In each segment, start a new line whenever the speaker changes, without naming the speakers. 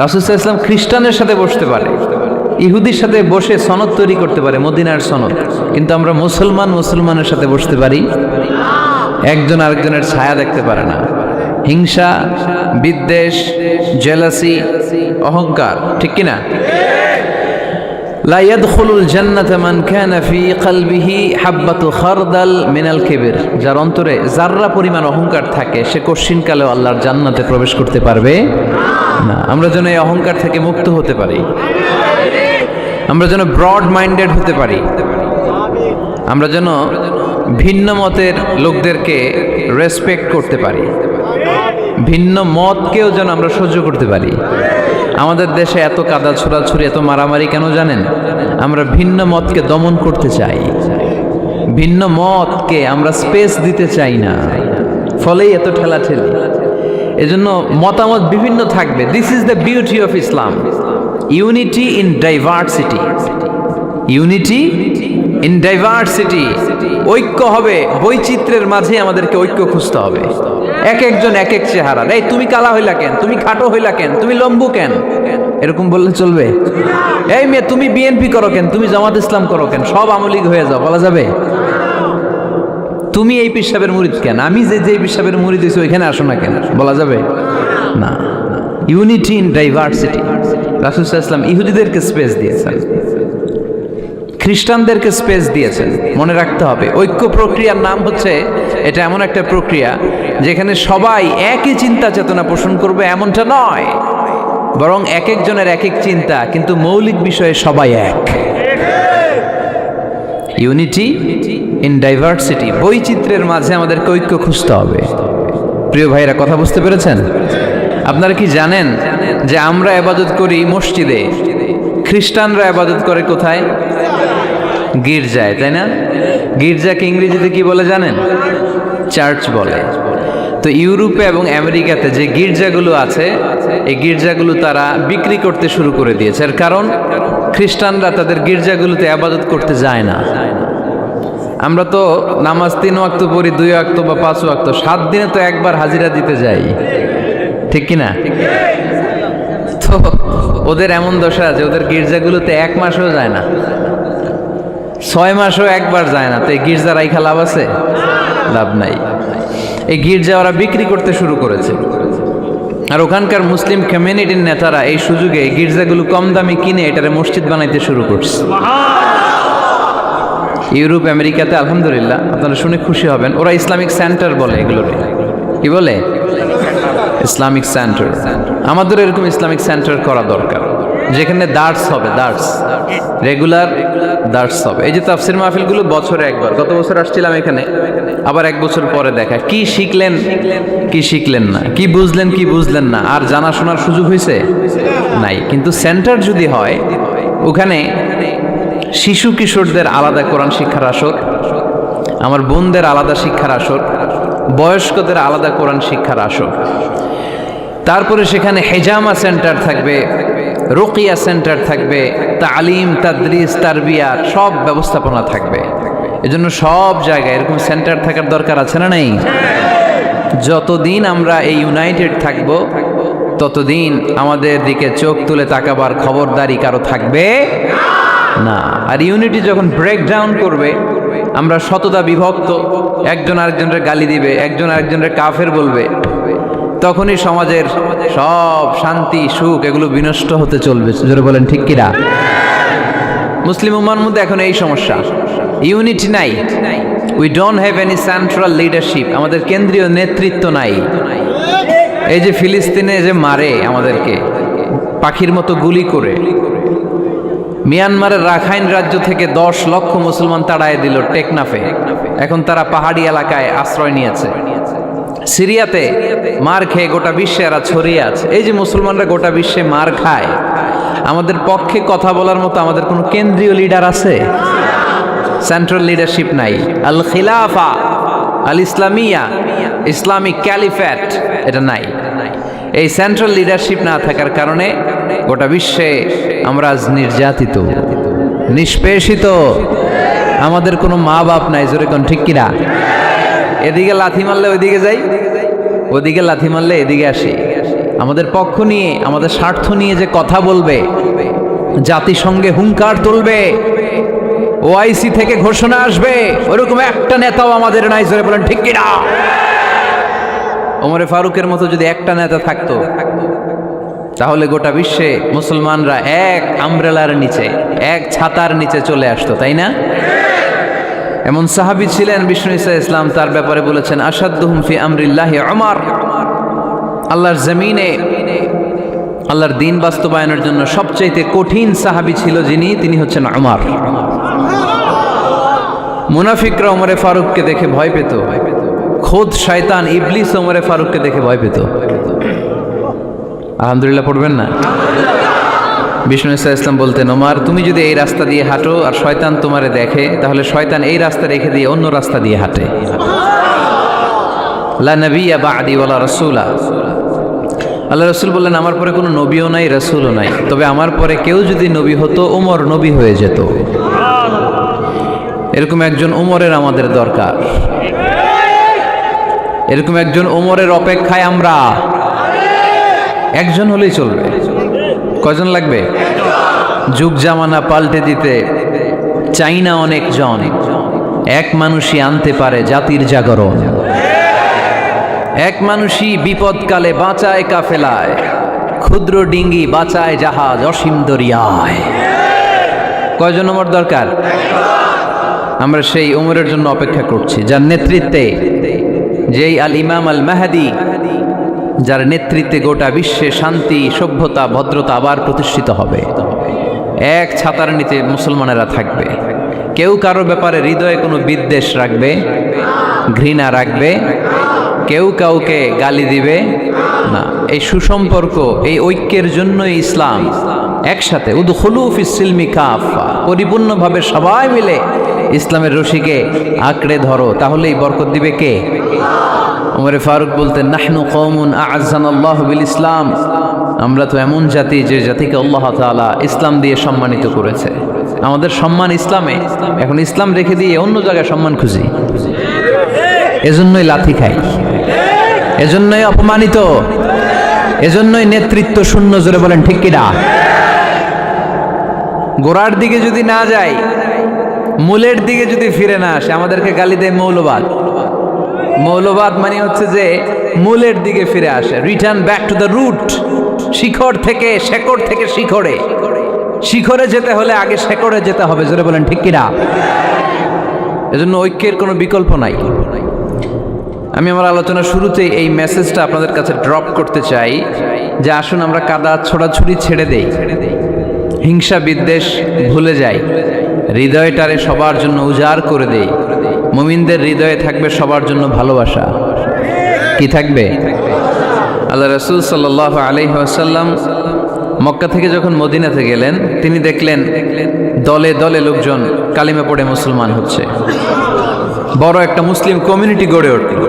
রাসূল সাল্লাল্লাহু আলাইহি ওয়াসাল্লাম খ্রিস্টানের সাথে বসতে পারে, ইহুদির সাথে বসে সনদ তৈরি করতে পারে, মদিনার সনদ। কিন্তু আমরা মুসলমানের সাথে বসতে পারি, একজন আরেকজনের ছায়া দেখতে পারে না। হিংসা, বিদ্বেষ, জেলাসি, অহংকার, ঠিক কিনা? লা ইয়াদখুলুল জান্নাতা মান কানা ফি কলবিহি হাববাতু খারদাল মিনাল কিবর। যার অন্তরে যাররা পরিমাণ অহংকার থাকে সে কশিনকালেও আল্লাহর জান্নাতে প্রবেশ করতে পারবে না। আমরা যেন এই অহংকার থেকে মুক্ত হতে পারি, আমরা যেন ব্রড মাইন্ডেড হতে পারি, আমরা যেন ভিন্ন মতের লোকদেরকে রেসপেক্ট করতে পারি, ভিন্ন মতকেও যেন আমরা সহ্য করতে পারি। আমাদের দেশে এত কাদা ছোড়াছুরি, এত মারামারি কেন জানেন? আমরা ভিন্ন মতকে দমন করতে চাই, ভিন্ন মতকে আমরা স্পেস দিতে চাই না, ফলেই এত ঠেলাঠেলি। এজন্য মতামত বিভিন্ন থাকবে। This is the beauty of Islam, unity in diversity, unity in diversity. ঐক্য হবে, বৈচিত্র্যের মাঝে আমাদেরকে ঐক্য খুঁজতে হবে। এক একজন এক এক চেহারা। এই তুমি কালা হইলা কেন, তুমি খাটো হইলা কেন, তুমি লম্বু কেন, এরকম বললে চলবে? এই মেয়ে তুমি বিএনপি করো কেন, তুমি জামাত ইসলাম করো কেন, সব আমলিগ হয়ে যাও, বলা যাবে? তুমি এই পীর সাহেবের মুরিদ কেন, আমি যে পীর সাহেবের মুরিদ হইছি ওইখানে আসো না কেন, বলা যাবে না। Unity in diversity. রাসূল সাল্লাল্লাহু আলাইহি ওয়াসাল্লাম ইহুদিদেরকে স্পেস দিয়েছেন, খ্রিস্টানদেরকে স্পেস দিয়েছেন। মনে রাখতে হবে, ঐক্য প্রক্রিয়ার নাম হচ্ছে, এটা এমন একটা প্রক্রিয়া যেখানে সবাই একই চিন্তা চেতনা পোষণ করবে এমনটা নয়, বরং এক একজনের এক এক চিন্তা, কিন্তু মৌলিক বিষয়ে সবাই এক। ইউনিটি ইন ডাইভার্সিটি, বৈচিত্র্যের মাঝে আমাদেরকে ঐক্য খুঁজতে হবে। প্রিয় ভাইরা, কথা বুঝতে পেরেছেন? আপনারা কি জানেন যে আমরা ইবাদত করি মসজিদে, খ্রিস্টানরা ইবাদত করে কোথায়? গির্জায়, তাই না? গির্জাকে ইংরেজিতে কি বলে জানেন? চার্চ বলে। তো ইউরোপে এবং আমেরিকাতে যে গির্জাগুলো আছে, এই গির্জাগুলো তারা বিক্রি করতে শুরু করে দিয়েছে। এর কারণ খ্রিস্টানরা তাদের গির্জাগুলোতে ইবাদত করতে যায় না। আমরা তো নামাজ 3 ওয়াক্ত পড়ি, 2 ওয়াক্ত বা 5 ওয়াক্ত, 7 দিনে তো একবার হাজিরা দিতে যাই, ঠিক কিনা? তো ওদের এমন দশা আছে, ওদের গির্জাগুলোতে 1 মাসও যায় না, 6 মাসও একবার যায় না। তো এই গির্জা রাইখা লাভ আছে? লাভ নাই। এই গির্জা ওরা বিক্রি করতে শুরু করেছে, আর ওখানকার মুসলিম কমিউনিটির নেতারা এই সুযোগে এই গির্জাগুলো কম দামে কিনে এটারে মসজিদ বানাইতে শুরু করছে। ইউরোপ আমেরিকাতে আলহামদুলিল্লাহ, আপনারা শুনে খুশি হবেন, ওরা ইসলামিক সেন্টার বলে এগুলোকে। কি বলে? Islamic centre. আমাদের এরকম ইসলামিক সেন্টার করা দরকার, যেখানে দার্স হবে, দার্স, রেগুলার দার্স হবে। এই যে তাফসির মাহফিলগুলো বছরে একবার, গত বছর আসছিলাম এখানে, আবার 1 বছর পরে দেখা, কি শিখলেন কি শিখলেন না, কি বুঝলেন না, আর জানা শোনার সুযোগ হয়েছে নাই। কিন্তু সেন্টার যদি হয়, ওখানে শিশু কিশোরদের আলাদা কোরআন শিক্ষার আসর, আমার বোনদের আলাদা শিক্ষার আসর, বয়স্কদের আলাদা কোরআন শিক্ষার আসর, তারপরে সেখানে হেজামা সেন্টার থাকবে, রুকিয়া সেন্টার থাকবে, তালিম, তাদরিস, তারবিয়াত, সব ব্যবস্থাপনা থাকবে। এজন্য সব জায়গায় এরকম সেন্টার থাকার দরকার আছে না নেই? যতদিন আমরা এই ইউনাইটেড থাকব, ততদিন আমাদের দিকে চোখ তুলে তাকাবার খবরদারি কারো থাকবে না। আর ইউনিটি যখন ব্রেকডাউন করবে, আমরা শততা বিভক্ত, একজন আরেকজনের গালি দিবে, একজন আরেকজনের কাফের বলবে, তখনই সমাজের সব শান্তি সুখ এগুলো বিনষ্ট হতে চলবে। জোরে বলেন ঠিক কিনা? মুসলিম উম্মার মধ্যে এখন এই সমস্যা, ইউনিটি নাই। We don't have any central leadership, আমাদের কেন্দ্রীয় নেতৃত্ব নাই। এই যে ফিলিস্তিনে যে মারে আমাদেরকে পাখির মতো গুলি করে, মিয়ানমারের রাখাইন রাজ্য থেকে 10 লক্ষ মুসলমান তাড়ায় দিল টেকনাফে, এখন তারা পাহাড়ি এলাকায় আশ্রয় নিয়েছে। সিরিয়াতে মার খেয়ে গোটা বিশ্বে এরা ছড়িয়ে আছে। এই যে মুসলমানরা গোটা বিশ্বে মার খায়, আমাদের পক্ষে কথা বলার মতো আমাদের কোনো কেন্দ্রীয় লিডার আছে? সেন্ট্রাল লিডারশিপ নাই। আল খিলাফা আল ইসলামিয়া, ইসলামিক ক্যালিফেট, এটা নাই। এই সেন্ট্রাল লিডারশিপ না থাকার কারণে গোটা বিশ্বে আমরা আজ নির্যাতিত, নিষ্পেষিত। আমাদের কোনো মা বাপ নাই। জোরে কোন ঠিক কিনা? এদিকে লাথি মারলে ওইদিকে যাই, ওদিকে লাথি মারলে এদিকে আসি। আমাদের পক্ষ নিয়ে, আমাদের স্বার্থ নিয়ে যে কথা বলবে, জাতিসংঘে হুঙ্কার তুলবে, ওআইসি থেকে ঘোষণা আসবে, ওরকম একটা নেতাও আমাদের নাই। জোরে বলেন ঠিক কিনা? ওমরে ফারুকের মতো যদি একটা নেতা থাকতো, তাহলে গোটা বিশ্বে মুসলমানরা এক আমব্রেলার নিচে, এক ছাতার নিচে চলে আসতো, তাই না? এমন সাহাবী ছিলেন বিষ্ণু ঈসা ইসলাম তার ব্যাপারে বলেছেন, আসাদ্দুহুম ফি আমরিল্লাহি উমর। আল্লাহর জমিনে আল্লাহর দিন বাস্তবায়নের জন্য সবচাইতে কঠিন সাহাবী ছিল যিনি, তিনি হচ্ছেন উমর। মুনাফিকরা ওমরে ফারুককে দেখে ভয় পেত, খোদ শয়তান ইবলিস ওমরে ফারুককে দেখে ভয় পেত। আলহামদুলিল্লাহ পড়বেন না? বিষ্ণু ঈসা ইসলাম বলতেন, ওমর তুমি যদি এই রাস্তা দিয়ে হাঁটো আর শয়তান তোমারে দেখে, তাহলে শয়তান এই রাস্তা রেখে দিয়ে অন্য রাস্তা দিয়ে হাঁটে। লা নবিয়্যা বা'দি ওয়ালা রাসূলা। আল্লাহ রাসূল বললেন, আমার পরে কোনো নবীও নাই, রাসূলও নাই, তবে আমার পরে কেউ যদি নবী হতো, ওমর নবী হয়ে যেত। এরকম একজন ওমরের আমাদের দরকার। এরকম একজন ওমরের অপেক্ষায় আমরা। একজন হলেই চলবে। কয়জন লাগবে? যুগ জামানা পাল্টে দিতে চাই না অনেক জন, এক মানুষই আনতে পারে জাতির জাগরণ। এক মানুষই বিপদকালে বাঁচায় কাফেলায়, ক্ষুদ্র ডিঙ্গি বাঁচায় জাহাজ অসীম দরিয়ায়। কয়জন ওমর দরকার? আমরা সেই ওমরের জন্য অপেক্ষা করছি, যার নেতৃত্বে, যেই আল ইমাম আল মাহদি, যার নেতৃত্বে গোটা বিশ্বে শান্তি, সভ্যতা, ভদ্রতা আবার প্রতিষ্ঠিত হবে। এক ছাতার নিচে মুসলমানেরা থাকবে। কেউ কারো ব্যাপারে হৃদয়ে কোনো বিদ্বেষ রাখবে, ঘৃণা রাখবে, কেউ কাউকে গালি দিবে না। এই সুসম্পর্ক, এই ঐক্যের জন্যই ইসলাম একসাথে উদখুলু ফিস সিলমি কাফা, পরিপূর্ণভাবে সবাই মিলে ইসলামের রশিকে আঁকড়ে ধরো, তাহলেই বরকত দিবে কে? ওমরে ফারুক বলতেন, নাহনু কওমুন আ'আজ্জানাল্লাহু বিল ইসলাম। আমরা তো এমন জাতি যে জাতিকে আল্লাহ তাআলা ইসলাম দিয়ে সম্মানিত করেছে। আমাদের সম্মান ইসলামে, এখন ইসলাম রেখে দিয়ে অন্য জায়গায় সম্মান খুঁজি, এজন্যই লাথি খাই, এজন্যই অপমানিত, এজন্যই নেতৃত্ব শূন্য। জোরে বলেন ঠিক কিনা? গোড়ার দিকে যদি না যাই, মূলের দিকে যদি ফিরে না আসে, আমাদেরকে গালি দেয় মৌলবাদ। মৌলবাদ মানে হচ্ছে যে মূলের দিকে ফিরে আসে, return back to the root. শিখর থেকে, শেকড় থেকে শিখরে, শিখরে যেতে হলে আগে শেকড়ে যেতে হবে। জোরে বলেন ঠিক কিনা? এজন্য ঐক্যের কোনো বিকল্প নাই। আমি আমার আলোচনার শুরুতেই এই মেসেজটা আপনাদের কাছে ড্রপ করতে চাই যে আসুন আমরা কাদা ছোড়াছুড়ি ছেড়ে দেই, হিংসা বিদ্বেষ ভুলে যাই, হৃদয়টারে সবার জন্য উজাড় করে দেই। মুমিনদের হৃদয়ে থাকবে সবার জন্য ভালোবাসা। কি থাকবে? আল্লাহ রাসূল সাল্লাল্লাহু আলাইহি ওয়াসাল্লাম মক্কা থেকে যখন মদিনাতে গেলেন, তিনি দেখলেন দলে দলে লোকজন কালিমা পড়ে মুসলমান হচ্ছে, বড় একটা মুসলিম কমিউনিটি গড়ে উঠল।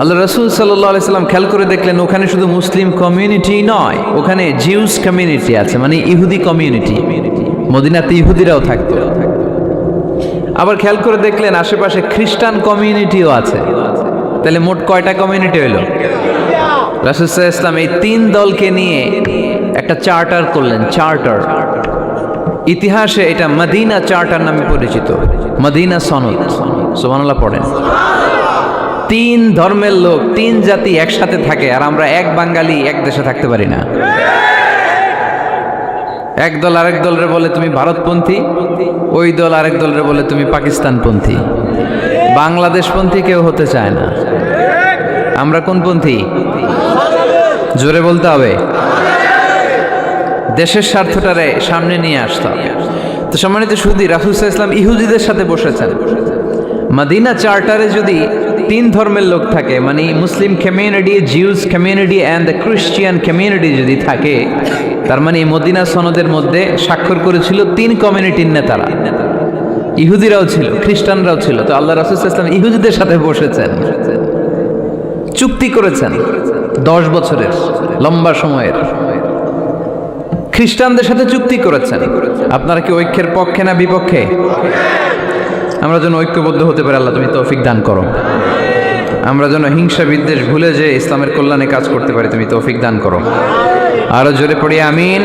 আল্লাহ রাসূল সাল্লাল্লাহু আলাইহি ওয়াসাল্লাম খেয়াল করে দেখলেন ওখানে শুধু মুসলিম কমিউনিটি নয়, ওখানে জিউস কমিউনিটি আছে, মানে ইহুদি কমিউনিটি। মদিনাতে ইহুদিরাও থাকতো। আবার খেয়াল করে দেখলেন আশেপাশে খ্রিস্টান কমিউনিটিও আছে। তাহলে মোট কয়টা কমিউনিটি হইল? রাসূল সাল্লাল্লাহু আলাইহি ওয়াসাল্লাম এই তিন দলকে নিয়ে একটা চার্টার করলেন, চার্টার। ইতিহাসে এটা মদিনা চার্টার নামে পরিচিত, মদিনা সনদ। সুবহানাল্লাহ পড়েন। তিন ধর্মের লোক, তিন জাতি একসাথে থাকে, আর আমরা এক বাঙালি এক দেশে থাকতে পারি না। এক দল আরেক দলরে বলে তুমি ভারতপন্থী, ওই দল আরেক দলরে বলে তুমি পাকিস্তানপন্থী। বাংলাদেশপন্থী কেউ হতে চায় না। আমরা কোন পন্থী? জোরে বলতে হবে। দেশের স্বার্থটারে সামনে নিয়ে আসতে হবে। তো সম্মানিত সুধী, রাসূল সাল্লাল্লাহু আলাইহি ওয়াসাল্লাম ইহুদিদের সাথে বসেছেন। মদিনা চার্টারে যদি তিন ধর্মের লোক থাকে, মানে Muslim community, Jews community and the Christian community যদি থাকে, তার মানে এই মদিনা সনদের মধ্যে স্বাক্ষর করেছিল তিন কমিউনিটির নেতারা। ইহুদিরাও ছিল, খ্রিস্টানরাও ছিল। তো আল্লাহ রাসূল সাল্লাল্লাহু আলাইহি ওয়াসাল্লাম ইহুদিদের সাথে বসেছেন, চুক্তি করেছেন 10 বছরের লম্বা সময়ের। খ্রিস্টানদের সাথে চুক্তি করেছেন। আপনারা কি ঐক্যের পক্ষে না বিপক্ষে? আমরা যেন ঐক্যবদ্ধ হতে পারি, আল্লাহ তুমি তৌফিক দান করো। আমরা যেন হিংসা বিদ্বেষ ভুলে যে ইসলামের কল্যাণে কাজ করতে পারি, তুমি তৌফিক দান করো। আরো জোরে পড়ি আমিন।